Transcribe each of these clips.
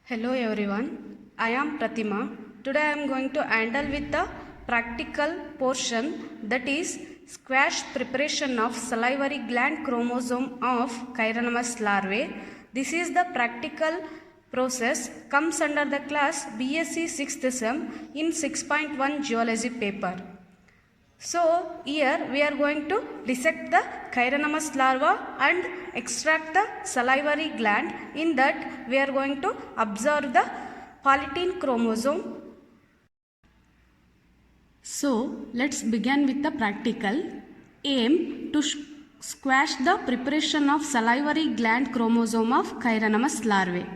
Hello everyone, I am Pratima. Today I am going to handle with the practical portion, that is squash preparation of salivary gland chromosome of Chironomus larvae. This is the practical process, comes under the class BSc 6th Sem in 6.1 geology paper. So here we are going to dissect the Chironomus larva and extract the salivary gland. In that we are going to observe the polytene chromosome. So let's begin with the practical. Aim to squash the preparation of salivary gland chromosome of Chironomus larvae.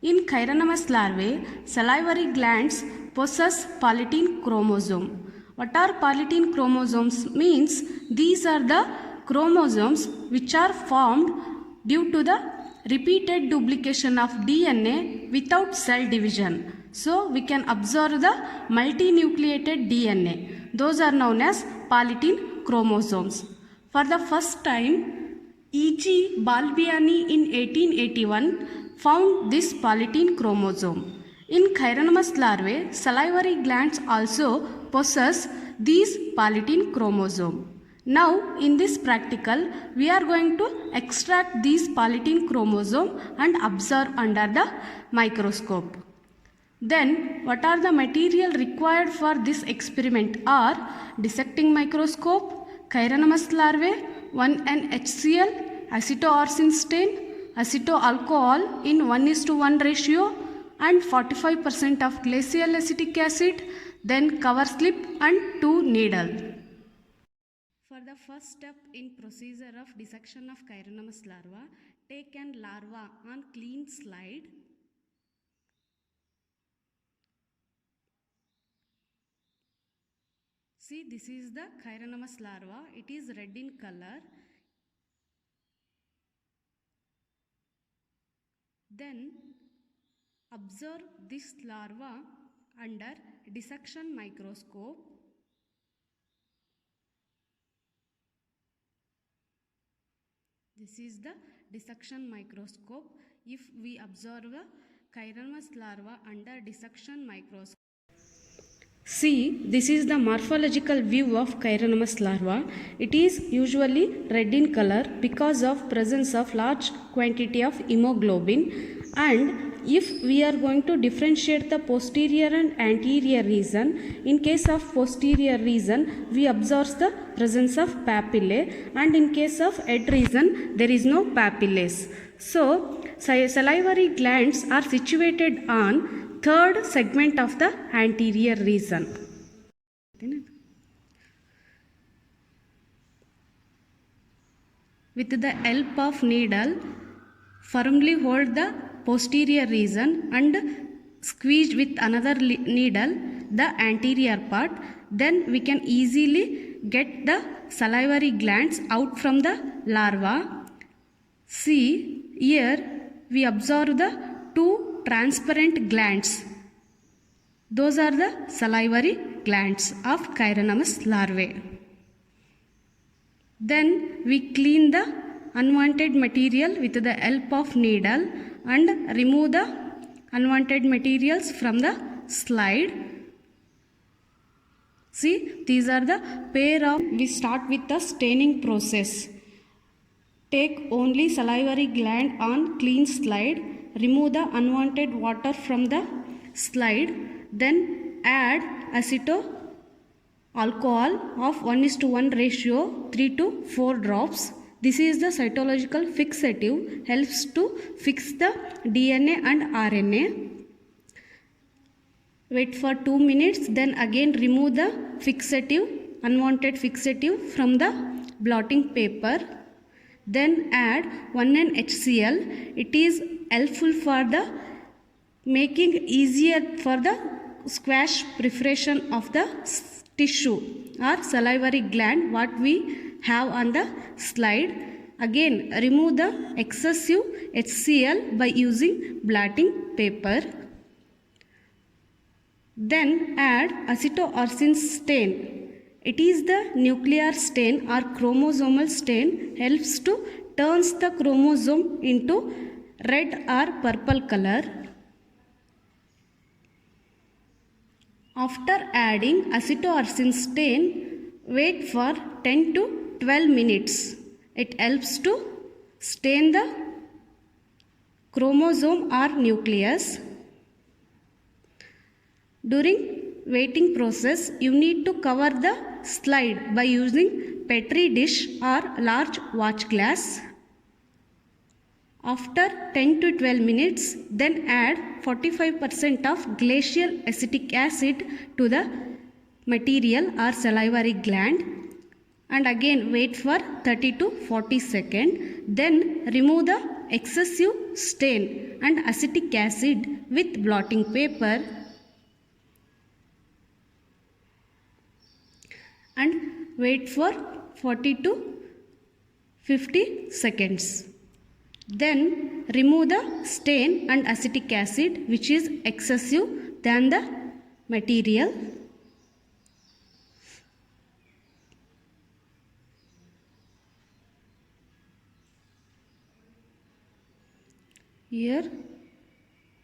In Chironomus larvae, salivary glands possess polytene chromosome. What are polytene chromosomes? Means these are the chromosomes which are formed due to the repeated duplication of DNA without cell division. So we can observe the multinucleated DNA. Those are known as polytene chromosomes. For the first time, E.G. Balbiani in 1881 found this polytene chromosome. In Chironomus larvae, salivary glands also possess these polytene chromosome. Now in this practical, we are going to extract these polytene chromosome and observe under the microscope. Then what are the material required for this experiment are dissecting microscope, Chironomus larvae, 1NHCl, acetoarsine stain, acetoalcohol in 1:1 ratio, and 45% of glacial acetic acid, then cover slip and 2 needle. For the first step in procedure of dissection of Chironomus larva, take an larva on clean slide. See, this is the Chironomus larva. It is red in color. Then observe this larva under dissection microscope. This is the dissection microscope. If we observe a Chironomus larva under dissection microscope. See, this is the morphological view of Chironomus larva. It is usually red in color because of presence of large quantity of hemoglobin, and if we are going to differentiate the posterior and anterior region, in case of posterior region we observe the presence of papillae, and in case of head region there is no papillae. So salivary glands are situated on third segment of the anterior region. With the help of needle, firmly hold the posterior region and squeeze with another needle the anterior part. Then we can easily get the salivary glands out from the larva. See, here we observe the two transparent glands. Those are the salivary glands of Chironomus larvae. Then we clean the unwanted material with the help of needle and remove the unwanted materials from the slide. See, these are the pair of, we start with the staining process. Take only salivary gland on clean slide, remove the unwanted water from the slide, then add acetoalcohol of 1:1 ratio, 3 to 4 drops. This is the cytological fixative, helps to fix the DNA and RNA. Wait for 2 minutes, then again remove the fixative, unwanted fixative from the blotting paper. Then add 1NHCl. It is helpful for the making easier for the squash preparation of the tissue or salivary gland what we have on the slide. Again remove the excessive HCl by using blotting paper. Then add acetoarsine stain. It is the nuclear stain or chromosomal stain, helps to turns the chromosome into red or purple color. After adding acetoarsine stain, wait for 10 to 12 minutes. It helps to stain the chromosome or nucleus. During waiting process, you need to cover the slide by using Petri dish or large watch glass. After 10 to 12 minutes, then add 45% of glacial acetic acid to the material or salivary gland and again wait for 30 to 40 seconds. Then remove the excessive stain and acetic acid with blotting paper and wait for 40 to 50 seconds. Then remove the stain and acetic acid which is excessive than the material. Here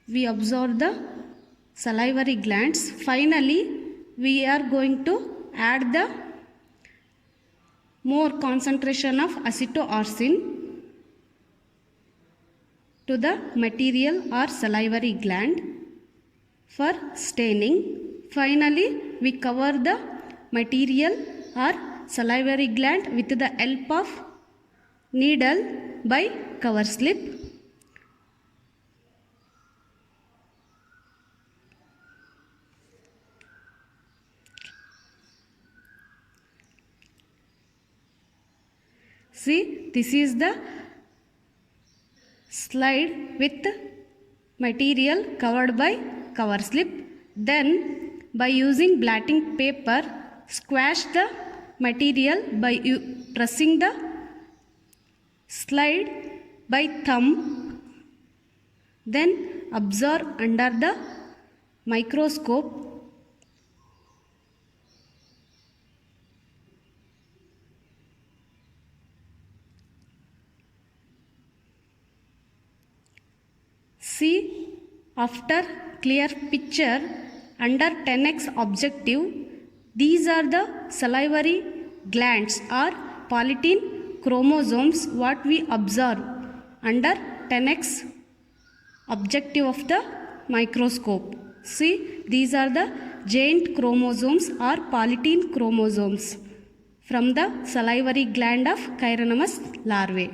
we observe the salivary glands. Finally, we are going to add the more concentration of acetoarsine to the material or salivary gland for staining. Finally, we cover the material or salivary gland with the help of needle by cover slip. See, this is the slide with material covered by cover slip. Then by using blotting paper, squash the material by pressing the slide by thumb. Then observe under the microscope. See, after clear picture under 10x objective, these are the salivary glands or polytene chromosomes what we observe under 10x objective of the microscope. See, these are the giant chromosomes or polytene chromosomes from the salivary gland of Chironomus larvae.